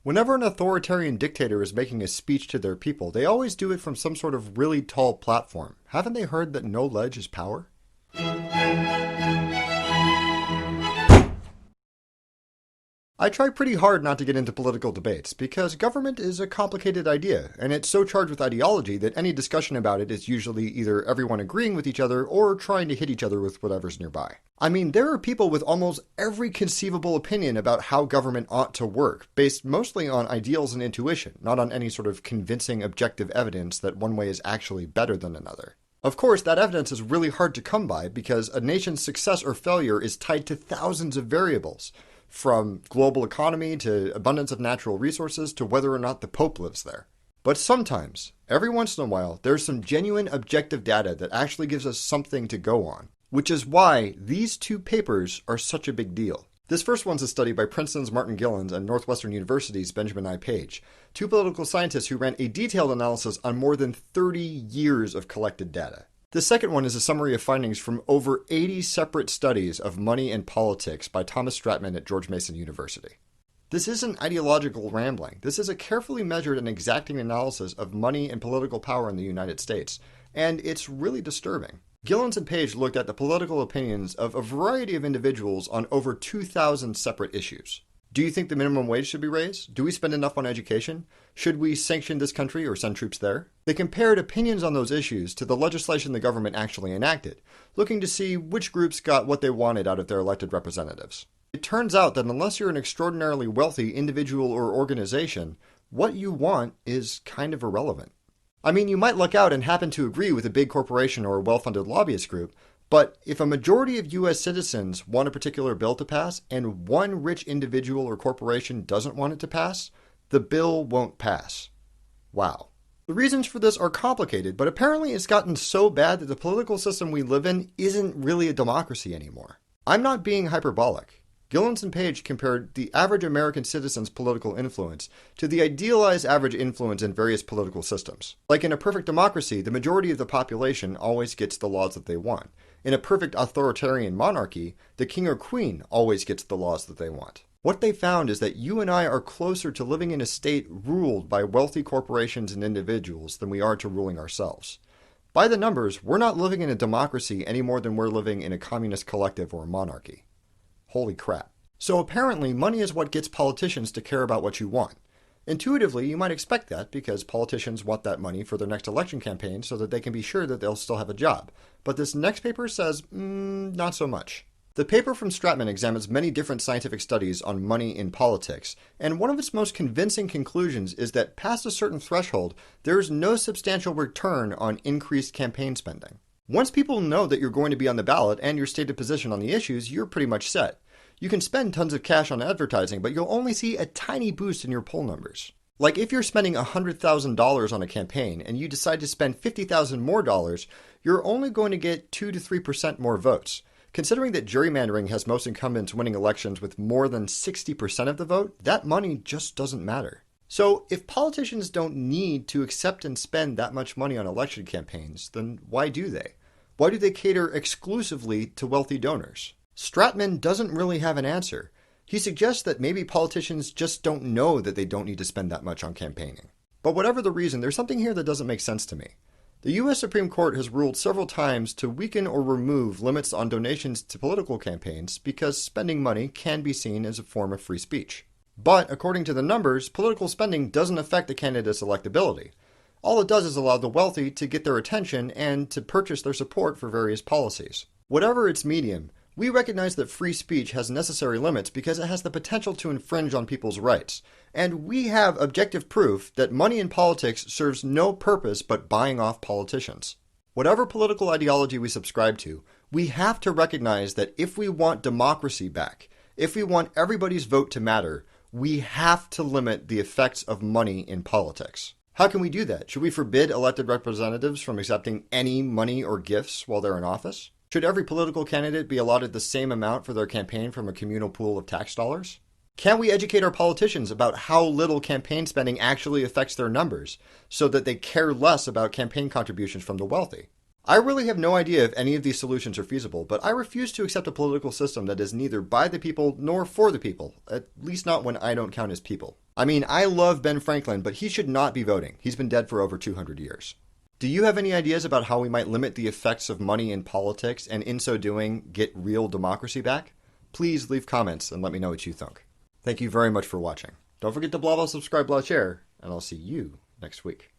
Whenever an authoritarian dictator is making a speech to their people, they always do it from some sort of really tall platform. Haven't they heard that no ledge is power? I try pretty hard not to get into political debates because government is a complicated idea, and it's so charged with ideology that any discussion about it is usually either everyone agreeing with each other or trying to hit each other with whatever's nearby. I mean, there are people with almost every conceivable opinion about how government ought to work, based mostly on ideals and intuition, not on any sort of convincing objective evidence that one way is actually better than another. Of course, that evidence is really hard to come by because a nation's success or failure is tied to thousands of variables, from global economy to abundance of natural resources to whether or not the Pope lives there. But sometimes, every once in a while, there's some genuine objective data that actually gives us something to go on, which is why these two papers are such a big deal. This first one's a study by Princeton's Martin Gilens and Northwestern University's Benjamin I. Page, two political scientists who ran a detailed analysis on more than 30 years of collected data. The second one is a summary of findings from over 80 separate studies of money and politics by Thomas Stratman at George Mason University. This isn't ideological rambling. This is a carefully measured and exacting analysis of money and political power in the United States, and it's really disturbing. Gilens and Page looked at the political opinions of a variety of individuals on over 2,000 separate issues. Do you think the minimum wage should be raised? Do we spend enough on education? Should we sanction this country or send troops there? They compared opinions on those issues to the legislation the government actually enacted, looking to see which groups got what they wanted out of their elected representatives. It turns out that unless you're an extraordinarily wealthy individual or organization, what you want is kind of irrelevant. I mean, you might luck out and happen to agree with a big corporation or a well-funded lobbyist group, but if a majority of U.S. citizens want a particular bill to pass and one rich individual or corporation doesn't want it to pass, the bill won't pass. Wow. The reasons for this are complicated, but apparently it's gotten so bad that the political system we live in isn't really a democracy anymore. I'm not being hyperbolic. Gilens and Page compared the average American citizen's political influence to the idealized average influence in various political systems. Like in a perfect democracy, the majority of the population always gets the laws that they want. In a perfect authoritarian monarchy, the king or queen always gets the laws that they want. What they found is that you and I are closer to living in a state ruled by wealthy corporations and individuals than we are to ruling ourselves. By the numbers, we're not living in a democracy any more than we're living in a communist collective or a monarchy. Holy crap. So apparently, money is what gets politicians to care about what you want. Intuitively, you might expect that because politicians want that money for their next election campaign so that they can be sure that they'll still have a job. But this next paper says, not so much. The paper from Stratman examines many different scientific studies on money in politics, and one of its most convincing conclusions is that past a certain threshold, there is no substantial return on increased campaign spending. Once people know that you're going to be on the ballot and your stated position on the issues, you're pretty much set. You can spend tons of cash on advertising, but you'll only see a tiny boost in your poll numbers. Like if you're spending $100,000 on a campaign and you decide to spend $50,000 more dollars, you're only going to get 2 to 3% more votes. Considering that gerrymandering has most incumbents winning elections with more than 60% of the vote, that money just doesn't matter. So if politicians don't need to accept and spend that much money on election campaigns, then why do they? Why do they cater exclusively to wealthy donors? Stratman doesn't really have an answer. He suggests that maybe politicians just don't know that they don't need to spend that much on campaigning. But whatever the reason, there's something here that doesn't make sense to me. The U.S. Supreme Court has ruled several times to weaken or remove limits on donations to political campaigns because spending money can be seen as a form of free speech. But according to the numbers, political spending doesn't affect the candidate's electability. All it does is allow the wealthy to get their attention and to purchase their support for various policies. Whatever its medium, we recognize that free speech has necessary limits because it has the potential to infringe on people's rights. And we have objective proof that money in politics serves no purpose but buying off politicians. Whatever political ideology we subscribe to, we have to recognize that if we want democracy back, if we want everybody's vote to matter, we have to limit the effects of money in politics. How can we do that? Should we forbid elected representatives from accepting any money or gifts while they're in office? Should every political candidate be allotted the same amount for their campaign from a communal pool of tax dollars? Can we educate our politicians about how little campaign spending actually affects their numbers so that they care less about campaign contributions from the wealthy? I really have no idea if any of these solutions are feasible, but I refuse to accept a political system that is neither by the people nor for the people, at least not when I don't count as people. I mean, I love Ben Franklin, but he should not be voting. He's been dead for over 200 years. Do you have any ideas about how we might limit the effects of money in politics and in so doing get real democracy back? Please leave comments and let me know what you think. Thank you very much for watching. Don't forget to blah blah subscribe, blah share, and I'll see you next week.